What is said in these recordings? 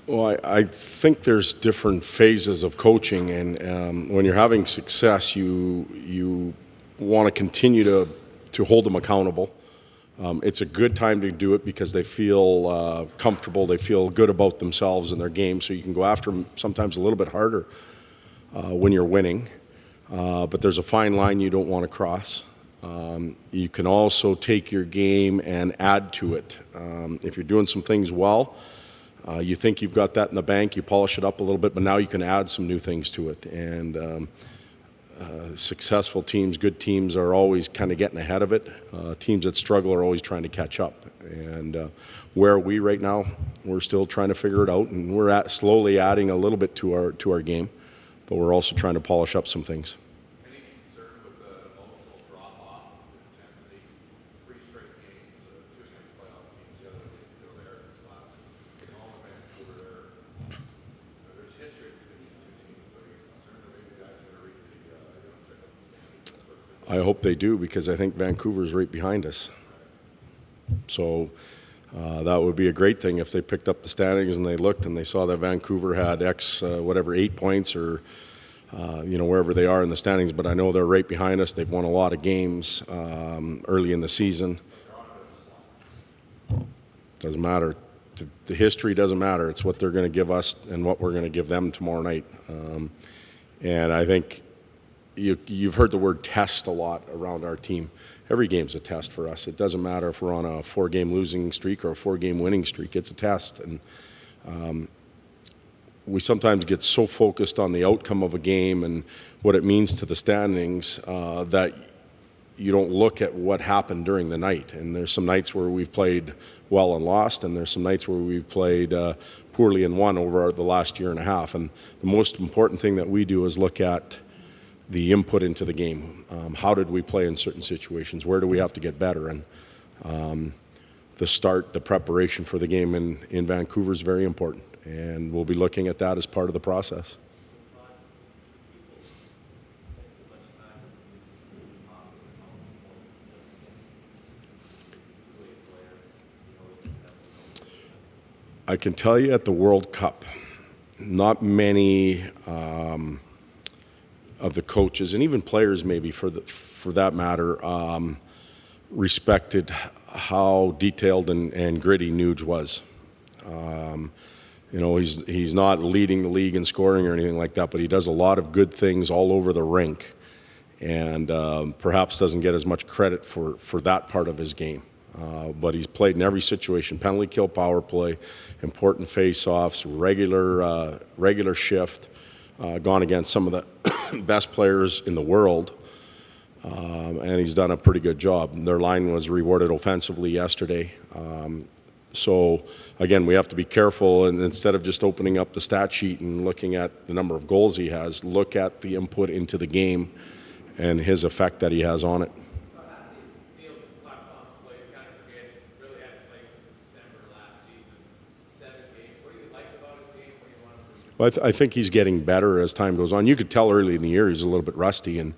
Well, I think there's different phases of coaching, and when you're having success, you want to continue to hold them accountable. It's a good time to do it because they feel comfortable, they feel good about themselves and their game, so you can go after them sometimes a little bit harder when you're winning. But there's a fine line you don't want to cross. You can also take your game and add to it. If you're doing some things well, you think you've got that in the bank, you polish it up a little bit, but now you can add some new things to it. And successful teams, good teams are always kind of getting ahead of it. Teams that struggle are always trying to catch up. And where are we right now? We're still trying to figure it out, and we're slowly adding a little bit to our game, but we're also trying to polish up some things. Any concern with the emotional drop-off in intensity? 3 straight games, 2 against playoff teams, the other they were there this last all in Vancouver there. There's history between these 2 teams, but are you concerned that maybe the guys are going to read check out the standings? I hope they do, because I think Vancouver's right behind us. So that would be a great thing if they picked up the standings and they looked and they saw that Vancouver had 8 points or wherever they are in the standings. But I know they're right behind us. They've won a lot of games early in the season. Doesn't matter. The history doesn't matter. It's what they're going to give us and what we're going to give them tomorrow night. And I think you've heard the word test a lot around our team. Every game's a test for us. It doesn't matter if we're on a 4-game losing streak or a 4-game winning streak. It's a test. And we sometimes get so focused on the outcome of a game and what it means to the standings that you don't look at what happened during the night. And there's some nights where we've played well and lost, and there's some nights where we've played poorly and won over the last year and a half. And the most important thing that we do is look at the input into the game. How did we play in certain situations? Where do we have to get better? And the preparation for the game in Vancouver is very important. And we'll be looking at that as part of the process. I can tell you at the World Cup, not many of the coaches and even players, maybe for that matter, respected how detailed and gritty Nuge was. He's not leading the league in scoring or anything like that, but he does a lot of good things all over the rink, and perhaps doesn't get as much credit for that part of his game. But he's played in every situation: penalty kill, power play, important face-offs, regular shift, gone against some of the best players in the world, and he's done a pretty good job. Their line was rewarded offensively yesterday. So again, we have to be careful, and instead of just opening up the stat sheet and looking at the number of goals he has, look at the input into the game and his effect that he has on it. Well, I think he's getting better as time goes on. You could tell early in the year he's a little bit rusty, and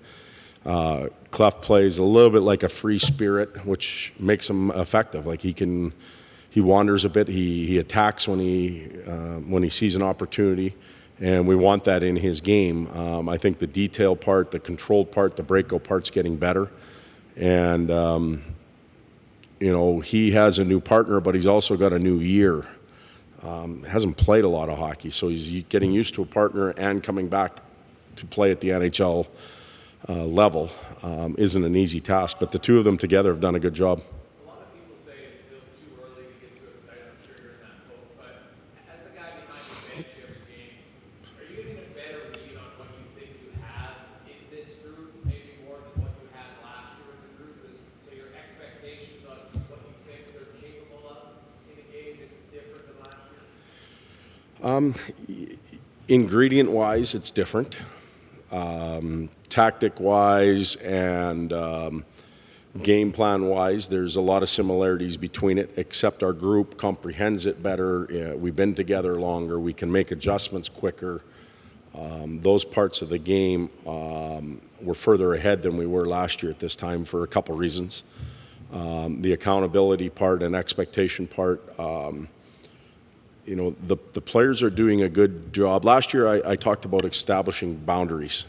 Clef plays a little bit like a free spirit, which makes him effective. Like he wanders a bit. He attacks when he sees an opportunity, and we want that in his game. I think the detail part, the controlled part, the breakout part's getting better, and he has a new partner, but he's also got a new year. Hasn't played a lot of hockey, so he's getting used to a partner and coming back to play at the NHL level isn't an easy task, but the two of them together have done a good job. A lot of people say it's still too early to get too excited. I'm sure you're in that boat, but as the guy behind the bench every game, are you getting a better read on what you think you have in this group, maybe more than what you had last year in the group? So your expectations on what you think they're capable of in a game is different than last year? Ingredient-wise, it's different. Tactic-wise and game plan wise, there's a lot of similarities between it, except our group comprehends it better. We've been together longer. We can make adjustments quicker. Those parts of the game were further ahead than we were last year at this time for a couple reasons. The accountability part and expectation part, the players are doing a good job. Last year I talked about establishing boundaries.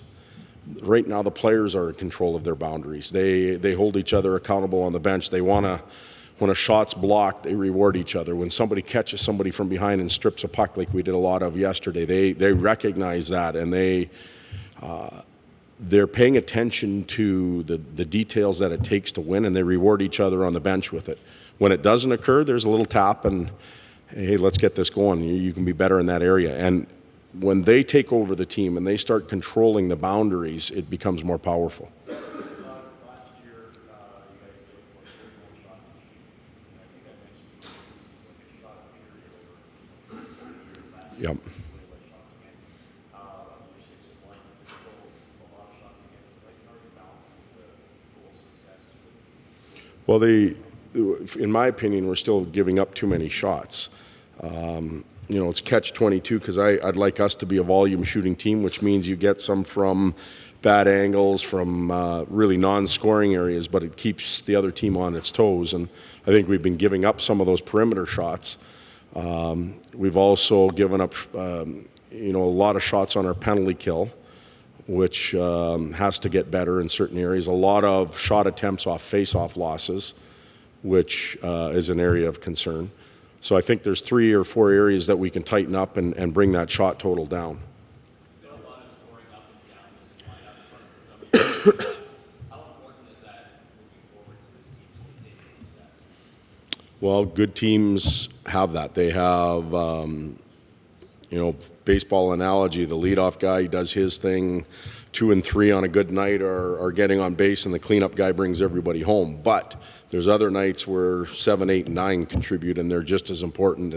Right now the players are in control of their boundaries. They hold each other accountable on the bench. They want to, when a shot's blocked, they reward each other. When somebody catches somebody from behind and strips a puck like we did a lot of yesterday, they recognize that, and they're paying attention to the details that it takes to win, and they reward each other on the bench with it. When it doesn't occur, there's a little tap and, hey, let's get this going. You can be better in that area. And when they take over the team and they start controlling the boundaries, it becomes more powerful. Last year, you guys gave what, 31 shots a game. And I think I mentioned to you this is like a shot a period over 40 last year. Yep. Shots against. You're 6-1. There's still a lot of shots against. Like, it's hard to balance the goal success with. Well, in my opinion, we're still giving up too many shots. It's catch-22 because I'd like us to be a volume shooting team, which means you get some from bad angles, from really non-scoring areas, but it keeps the other team on its toes. And I think we've been giving up some of those perimeter shots. We've also given up, a lot of shots on our penalty kill, which has to get better in certain areas. A lot of shot attempts off face-off losses, which is an area of concern. So I think there's 3 or 4 areas that we can tighten up and bring that shot total down. Still a lot of scoring up and down this lineup for some of you. How important is that moving forward to this team's continued success? Well, good teams have that. They have, baseball analogy, the leadoff guy does his thing, 2 and 3 on a good night are getting on base, and the cleanup guy brings everybody home. But there's other nights where 7, 8, and 9 contribute, and they're just as important,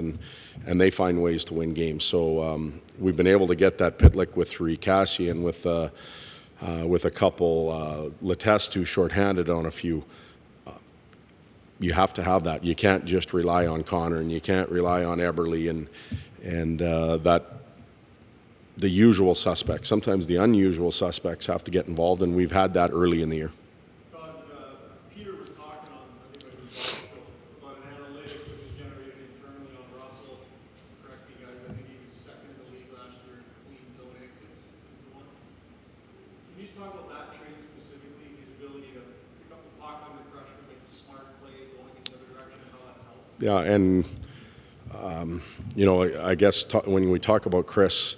and they find ways to win games. So we've been able to get that Pitlick with 3, Cassian with a couple, Letestu shorthanded on a few. You have to have that. You can't just rely on Connor, and you can't rely on Eberle and that the usual suspects. Sometimes the unusual suspects have to get involved, and we've had that early in the year. Todd, Peter was talking on, I think it was show, about an analytic that was generated internally on Russell. Correct me guys, I think he was second in the league last year in clean zone exits is the one. Can you just talk about that trait specifically, his ability to pick up the puck under pressure, make a smart play going in the other direction, and how that's helped? Yeah, and I guess when we talk about Chris,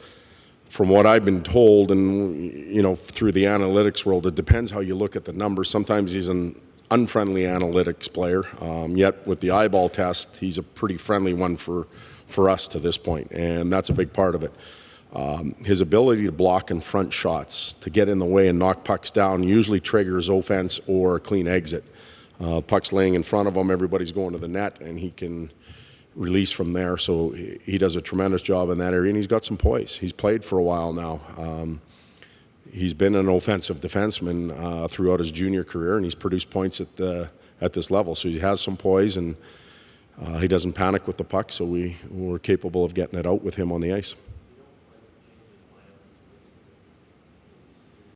from what I've been told and, through the analytics world, it depends how you look at the numbers. Sometimes he's an unfriendly analytics player, yet with the eyeball test, he's a pretty friendly one for us to this point, and that's a big part of it. His ability to block and front shots, to get in the way and knock pucks down, usually triggers offense or a clean exit. Puck's laying in front of him, everybody's going to the net, and he can release from there. So he does a tremendous job in that area, and he's got some poise. He's played for a while now. He's been an offensive defenseman throughout his junior career, and he's produced points at this level. So he has some poise, and he doesn't panic with the puck, so we're capable of getting it out with him on the ice.